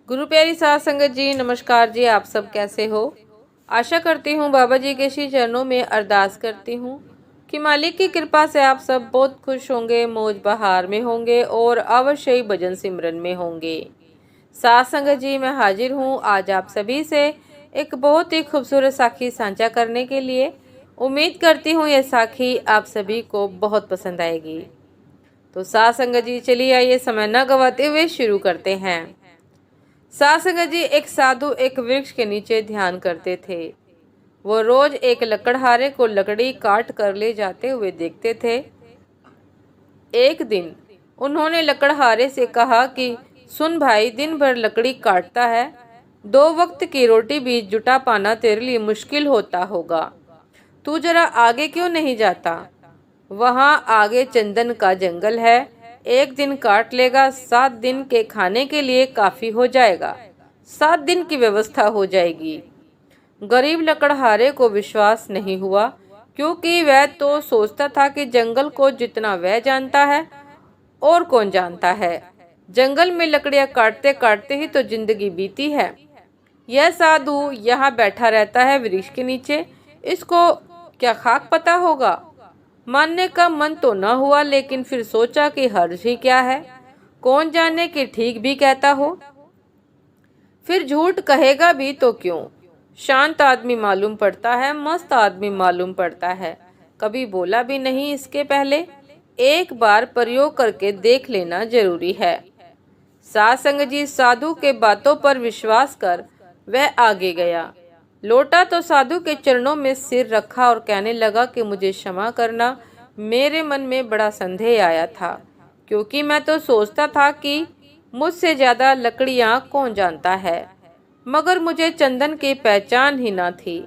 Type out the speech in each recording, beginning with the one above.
गुरु प्यारी साध संगत जी, नमस्कार जी। आप सब कैसे हो? आशा करती हूँ बाबा जी के श्री चरणों में अरदास करती हूँ कि मालिक की कृपा से आप सब बहुत खुश होंगे, मौज बहार में होंगे और अवश्य ही भजन सिमरन में होंगे। साध संगत जी, मैं हाजिर हूँ आज आप सभी से एक बहुत ही खूबसूरत साखी साझा करने के लिए। उम्मीद करती हूँ ये साखी आप सभी को बहुत पसंद आएगी। तो साध संगत जी, चलिए आइए समय न गवाते हुए शुरू करते हैं। साध संगत जी, एक साधु एक वृक्ष के नीचे ध्यान करते थे। वो रोज एक लकड़हारे को लकड़ी काट कर ले जाते हुए देखते थे। एक दिन उन्होंने लकड़हारे से कहा कि सुन भाई, दिन भर लकड़ी काटता है, 2 वक्त की रोटी भी जुटा पाना तेरे लिए मुश्किल होता होगा। तू जरा आगे क्यों नहीं जाता? वहाँ आगे चंदन का जंगल है, एक दिन काट लेगा, 7 दिन के खाने के लिए काफी हो जाएगा, 7 दिन की व्यवस्था हो जाएगी। गरीब लकड़हारे को विश्वास नहीं हुआ, क्योंकि वह तो सोचता था कि जंगल को जितना वह जानता है और कौन जानता है। जंगल में लकड़ियां काटते काटते ही तो जिंदगी बीती है। यह साधु यहाँ बैठा रहता है वृक्ष के नीचे, इसको क्या खाक पता होगा? मानने का मन तो न हुआ, लेकिन फिर सोचा कि हर्ज ही क्या है, कौन जाने कि ठीक भी कहता हो। फिर झूठ कहेगा भी तो क्यों? शांत आदमी मालूम पड़ता है, मस्त आदमी मालूम पड़ता है। कभी बोला भी नहीं इसके पहले, एक बार प्रयोग करके देख लेना जरूरी है। साध संगत जी, साधु के बातों पर विश्वास कर वह आगे गया। लौटा तो साधु के चरणों में सिर रखा और कहने लगा कि मुझे क्षमा करना, मेरे मन में बड़ा संदेह आया था, क्योंकि मैं तो सोचता था कि मुझसे ज्यादा लकड़ियां कौन जानता है, मगर मुझे चंदन की पहचान ही ना थी।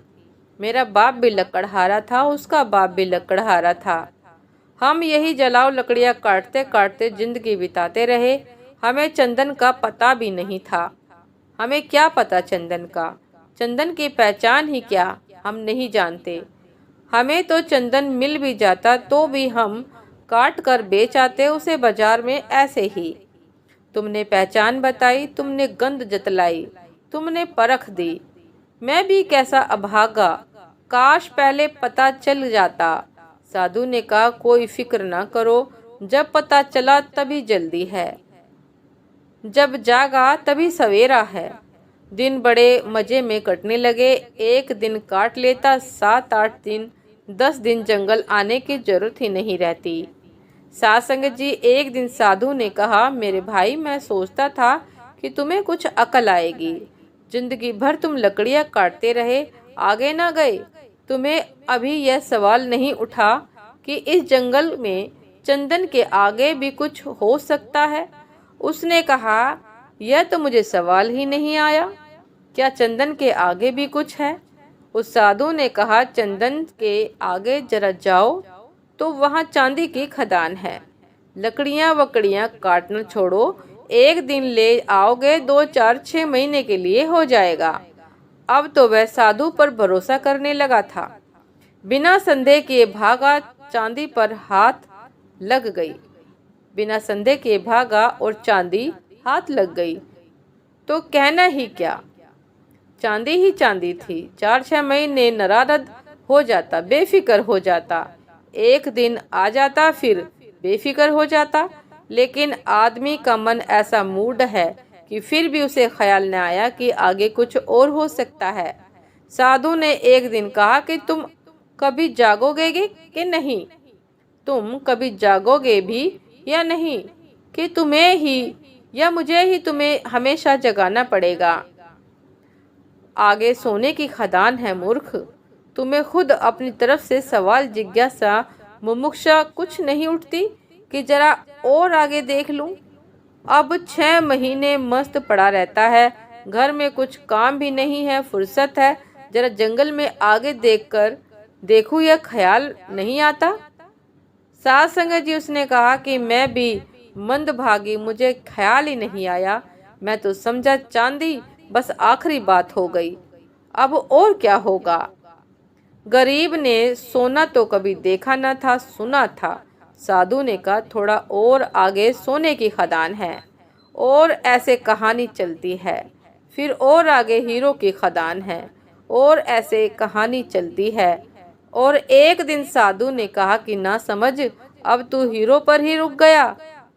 मेरा बाप भी लकड़हारा था, उसका बाप भी लकड़हारा था। हम यही जलाओ लकड़ियां काटते काटते जिंदगी बिताते रहे। हमें चंदन का पता भी नहीं था। हमें क्या पता चंदन का? चंदन की पहचान ही क्या हम नहीं जानते। हमें तो चंदन मिल भी जाता तो भी हम काट कर बेच आते उसे बाजार में ऐसे ही। तुमने पहचान बताई, तुमने गंध जतलाई, तुमने परख दी। मैं भी कैसा अभागा, काश पहले पता चल जाता। साधु ने कहा, कोई फिक्र ना करो, जब पता चला तभी जल्दी है, जब जागा तभी सवेरा है। दिन बड़े मजे में कटने लगे। एक दिन काट लेता, 7-8 दिन, 10 दिन जंगल आने की जरूरत ही नहीं रहती। साध संगत जी, एक दिन साधु ने कहा, मेरे भाई, मैं सोचता था कि तुम्हें कुछ अकल आएगी। जिंदगी भर तुम लकड़ियां काटते रहे, आगे ना गए। तुम्हें अभी यह सवाल नहीं उठा कि इस जंगल में चंदन के आगे भी कुछ हो सकता है? उसने कहा, यह तो मुझे सवाल ही नहीं आया, क्या चंदन के आगे भी कुछ है? उस साधु ने कहा, चंदन के आगे जरा जाओ तो वहाँ चांदी की खदान है। लकड़ियां वकड़ियां काटना छोड़ो, एक दिन ले आओगे, 2-4-6 महीने के लिए हो जाएगा। अब तो वह साधु पर भरोसा करने लगा था। बिना संदेह किए भागा, चांदी पर हाथ लग गई। बिना संदेह किए भागा और चांदी हाथ लग गई। तो कहना ही क्या, चांदी ही चांदी थी। 4-6 महीने नरारद हो जाता, बेफिक्र हो जाता। एक दिन आ जाता, फिर बेफिक्र हो जाता। लेकिन आदमी का मन ऐसा मूड है कि फिर भी उसे ख्याल न आया कि आगे कुछ और हो सकता है। साधु ने एक दिन कहा कि तुम कभी जागोगे कि नहीं? तुम कभी जागोगे भी या नहीं, कि तुम्हें ही या मुझे ही तुम्हें हमेशा जगाना पड़ेगा? आगे सोने की खदान है मूर्ख। तुम्हें खुद अपनी तरफ से सवाल, जिज्ञासा, मुमुक्षा कुछ नहीं उठती कि जरा और आगे देख लूं? अब 6 महीने मस्त पड़ा रहता है, घर में कुछ काम भी नहीं है, फुर्सत है, जरा जंगल में आगे देखकर देखूं, यह ख्याल नहीं आता। साध संगत जी, उसने कहा कि मैं भी मंदभागी, मुझे ख्याल ही नहीं आया। मैं तो समझा चांदी बस आखिरी बात हो गई, अब और क्या होगा? गरीब ने सोना तो कभी देखा न था, सुना था। साधु ने कहा, थोड़ा और आगे सोने की खदान है, और ऐसे कहानी चलती है। फिर और आगे हीरो की खदान है और ऐसे कहानी चलती है। और एक दिन साधु ने कहा कि ना समझ, अब तू हीरो पर ही रुक गया।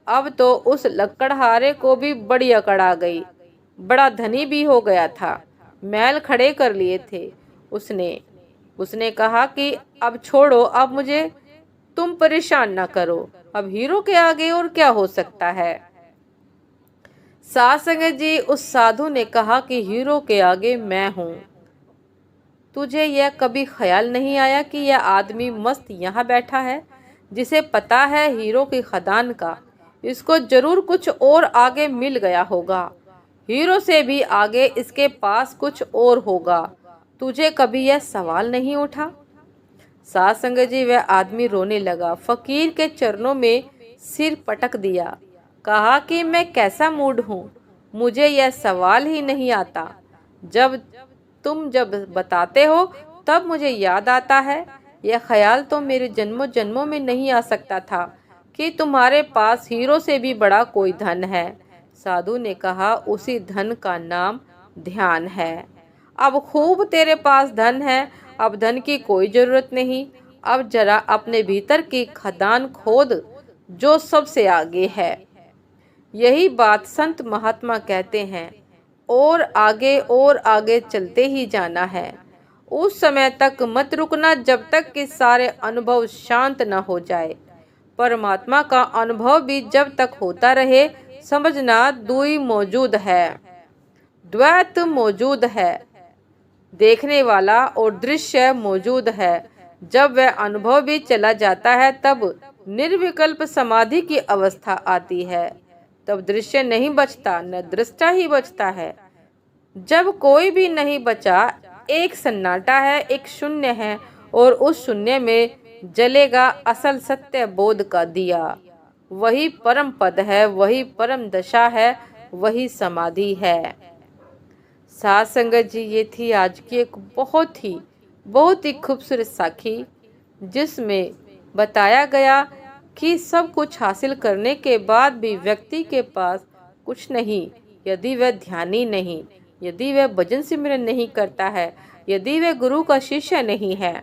अब तो उस लकड़हारे को भी बड़ी अकड़ आ गई। बड़ा धनी भी हो गया था, महल खड़े कर लिए थे उसने। उसने कहा कि अब छोड़ो, अब मुझे तुम परेशान ना करो। अब हीरो के आगे और क्या हो सकता है। साध संगत जी, उस साधु ने कहा कि हीरो के आगे मैं हूँ। तुझे यह कभी ख्याल नहीं आया कि यह आदमी मस्त यहाँ बैठा है, जिसे पता है हीरो की खदान का, इसको जरूर कुछ और आगे मिल गया होगा। हीरो से भी आगे इसके पास कुछ और होगा। तुझे कभी यह सवाल नहीं उठा। साध संगत जी, वह आदमी रोने लगा, फकीर के चरणों में सिर पटक दिया, कहा कि मैं कैसा मूड हूँ, मुझे यह सवाल ही नहीं आता। जब बताते हो तब मुझे याद आता है। यह ख्याल तो मेरे जन्मों जन्मों में नहीं आ सकता था कि तुम्हारे पास हीरो से भी बड़ा कोई धन है। साधु ने कहा, उसी धन का नाम ध्यान है। अब खूब तेरे पास धन है, अब धन की कोई जरूरत नहीं। अब जरा अपने भीतर की खदान खोद जो सबसे आगे है। यही बात संत महात्मा कहते हैं, और आगे चलते ही जाना है। उस समय तक मत रुकना जब तक कि सारे अनुभव शांत न हो जाए। परमात्मा का अनुभव भी जब तक होता रहे, समझना दुई मौजूद है, द्वैत मौजूद है, देखने वाला और दृश्य मौजूद है। जब वह अनुभव भी चला जाता है तब निर्विकल्प समाधि की अवस्था आती है। तब दृश्य नहीं बचता, न दृष्टा ही बचता है। जब कोई भी नहीं बचा, एक सन्नाटा है, एक शून्य है, और उस शून्य में जलेगा असल सत्य बोध का दिया। वही परम पद है, वही परम दशा है, वही समाधि है। साध संगत जी, ये थी आज की एक बहुत ही खूबसूरत साखी, जिसमें बताया गया कि सब कुछ हासिल करने के बाद भी व्यक्ति के पास कुछ नहीं, यदि वह ध्यानी नहीं, यदि वह भजन सिमरन नहीं करता है, यदि वह गुरु का शिष्य नहीं है।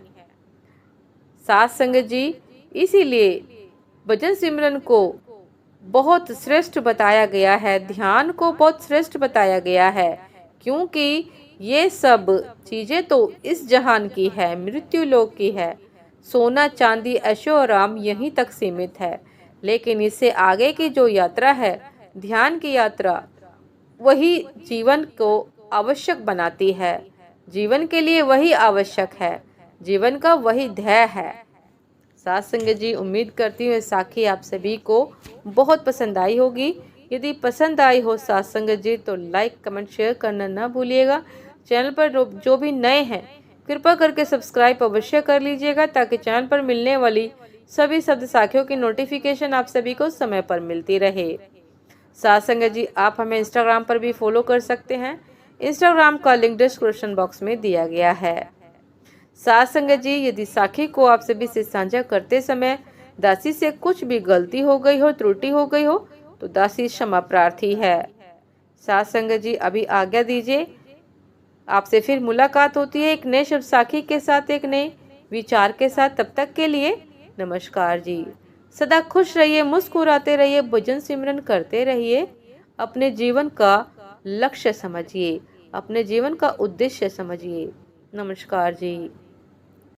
साध संगत जी, इसीलिए भजन सिमरन को बहुत श्रेष्ठ बताया गया है, ध्यान को बहुत श्रेष्ठ बताया गया है, क्योंकि ये सब चीजें तो इस जहान की है, मृत्यु लोक की है। सोना चांदी ऐशो आराम यहीं तक सीमित है, लेकिन इससे आगे की जो यात्रा है, ध्यान की यात्रा, वही जीवन को आवश्यक बनाती है। जीवन के लिए वही आवश्यक है, जीवन का वही ध्येय है। साध संगत जी, उम्मीद करती हूँ साखी आप सभी को बहुत पसंद आई होगी। यदि पसंद आई हो साध संगत जी, तो लाइक कमेंट शेयर करना ना भूलिएगा। चैनल पर जो भी नए हैं, कृपा करके सब्सक्राइब अवश्य कर लीजिएगा, ताकि चैनल पर मिलने वाली सभी शब्द साखियों की नोटिफिकेशन आप सभी को समय पर मिलती रहे। साध संगत जी, आप हमें इंस्टाग्राम पर भी फॉलो कर सकते हैं। इंस्टाग्राम का लिंक डिस्क्रिप्शन बॉक्स में दिया गया है। साध संगत जी, यदि साखी को आप सभी से साझा करते समय दासी से कुछ भी गलती हो गई हो, त्रुटि हो गई हो, तो दासी क्षमा प्रार्थी है। साध संगत जी, अभी आज्ञा दीजिए, आपसे फिर मुलाकात होती है एक नए शब्द साखी के साथ, एक नए विचार के साथ। तब तक के लिए नमस्कार जी। सदा खुश रहिए, मुस्कुराते रहिए, भजन सिमरन करते रहिए। अपने जीवन का लक्ष्य समझिए, अपने जीवन का उद्देश्य समझिए। नमस्कार जी।